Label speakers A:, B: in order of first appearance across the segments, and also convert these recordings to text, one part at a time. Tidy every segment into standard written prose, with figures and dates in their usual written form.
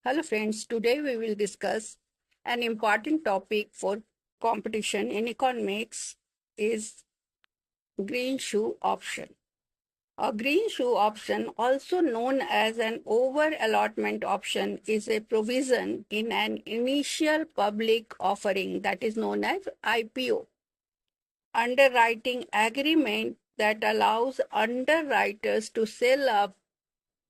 A: Hello friends, today we will discuss an important topic for competition in economics is green shoe option. A green shoe option, also known as an over allotment option, is a provision in an initial public offering that is known as IPO. Underwriting agreement that allows underwriters to sell up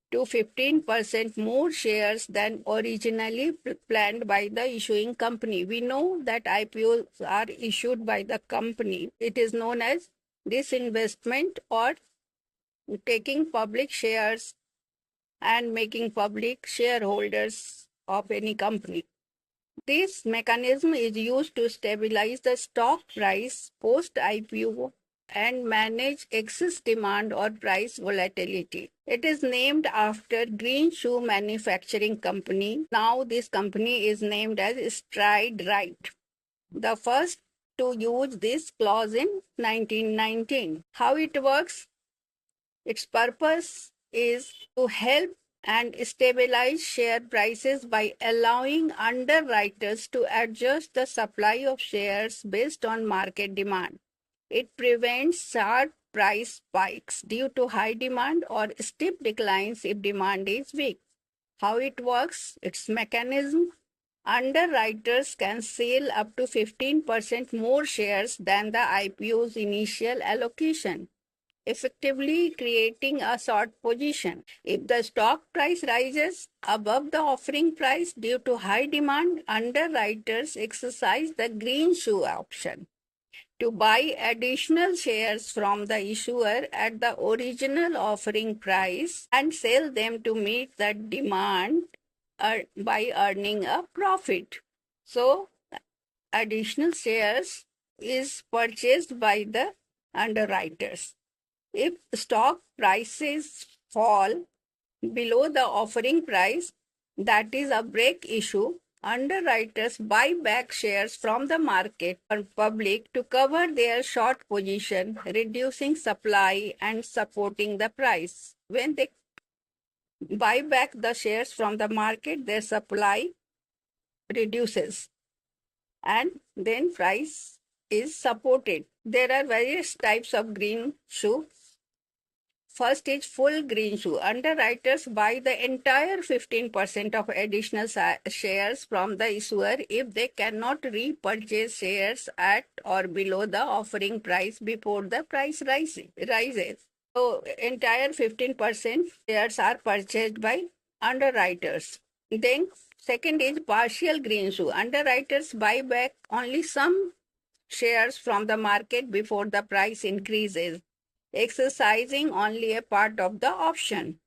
A: to 15% more shares than originally planned by the issuing company. We know that IPOs are issued by the company. It is known as disinvestment or taking public shares and making public shareholders of any company. This mechanism is used to stabilize the stock price post IPO and manage excess demand or price volatility. It is named after Green Shoe Manufacturing Company. Now this company is named as Stride Right, the first to use this clause in 1919. How it works? Its purpose is to help and stabilize share prices by allowing underwriters to adjust the supply of shares based on market demand. It prevents sharp price spikes due to high demand or steep declines if demand is weak. How it works? Its mechanism. Underwriters can sell up to 15% more shares than the IPO's initial allocation, effectively creating a short position. If the stock price rises above the offering price due to high demand, underwriters exercise the green shoe option to buy additional shares from the issuer at the original offering price and sell them to meet the demand by earning a profit. So, additional shares is purchased by the underwriters. If stock prices fall below the offering price, that is a break issue, underwriters buy back shares from the market or public to cover their short position, reducing supply and supporting the price. When they buy back the shares from the market, their supply reduces and then price is supported. There are various types of green shoe. First is full green shoe. Underwriters buy the entire 15% of additional shares from the issuer if they cannot repurchase shares at or below the offering price before the price rises. So, entire 15% shares are purchased by underwriters. Then, second is partial green shoe. Underwriters buy back only some shares from the market before the price increases, exercising only a part of the option.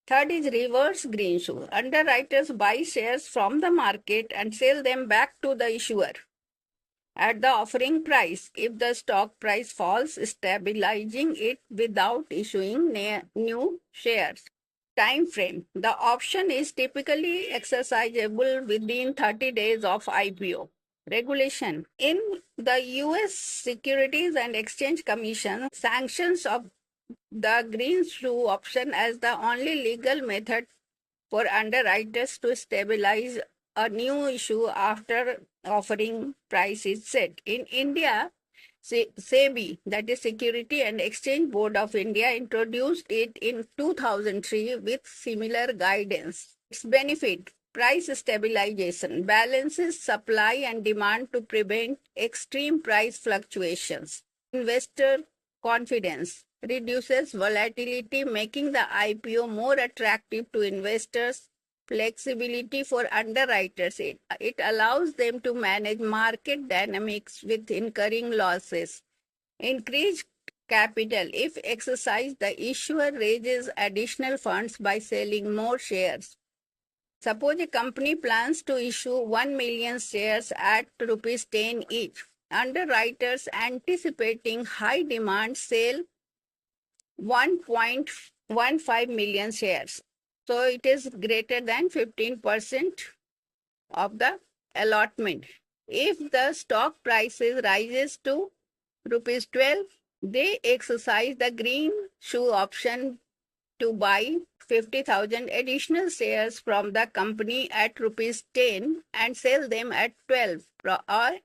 A: Third is reverse green shoe. Underwriters buy shares from the market and sell them back to the issuer at the offering price if the stock price falls, stabilizing it without issuing new shares. Time frame. The option is typically exercisable within 30 days of IPO. Regulation. In the US Securities and Exchange Commission, sanctions of the green shoe option as the only legal method for underwriters to stabilize a new issue after offering price is set. In India, SEBI, that is Security and Exchange Board of India, introduced it in 2003 with similar guidance. Its benefit: price stabilization, balances supply and demand to prevent extreme price fluctuations. Investor confidence, reduces volatility, making the IPO more attractive to investors. Flexibility for underwriters. It allows them to manage market dynamics with incurring losses. Increased capital. If exercised, the issuer raises additional funds by selling more shares. Suppose a company plans to issue 1 million shares at rupees 10 each. Underwriters anticipating high demand sell 1.15 million shares. So it is greater than 15% of the allotment. If the stock prices rises to rupees 12, they exercise the green shoe option to buy 50,000 additional shares from the company at rupees 10 and sell them at 12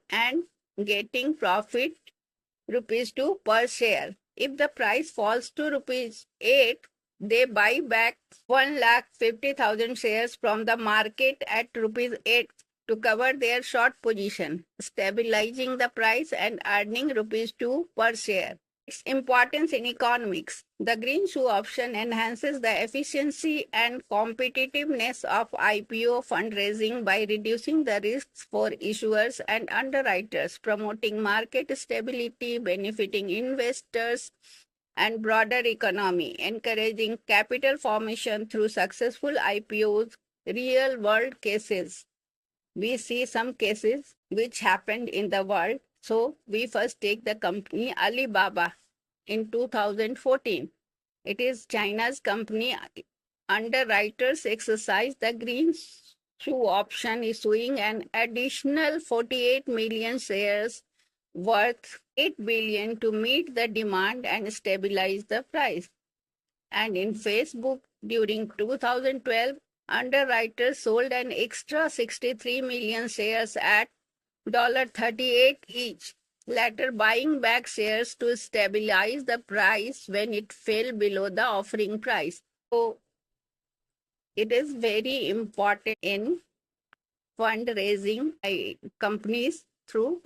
A: and getting profit rupees 2 per share. If the price falls to rupees 8, they buy back 1,50,000 shares from the market at rupees 8 to cover their short position, stabilizing the price and earning rupees 2 per share. Its importance in economics. The green shoe option enhances the efficiency and competitiveness of IPO fundraising by reducing the risks for issuers and underwriters, promoting market stability, benefiting investors and broader economy, encouraging capital formation through successful IPOs, real-world cases. We see some cases which happened in the world. So we first take the company Alibaba in 2014. It is China's company. Underwriters exercised the green shoe option, issuing an additional 48 million shares worth 8 billion to meet the demand and stabilize the price. And in Facebook during 2012, underwriters sold an extra 63 million shares at $38 each, later buying back shares to stabilize the price when it fell below the offering price. So it is very important in fundraising by companies through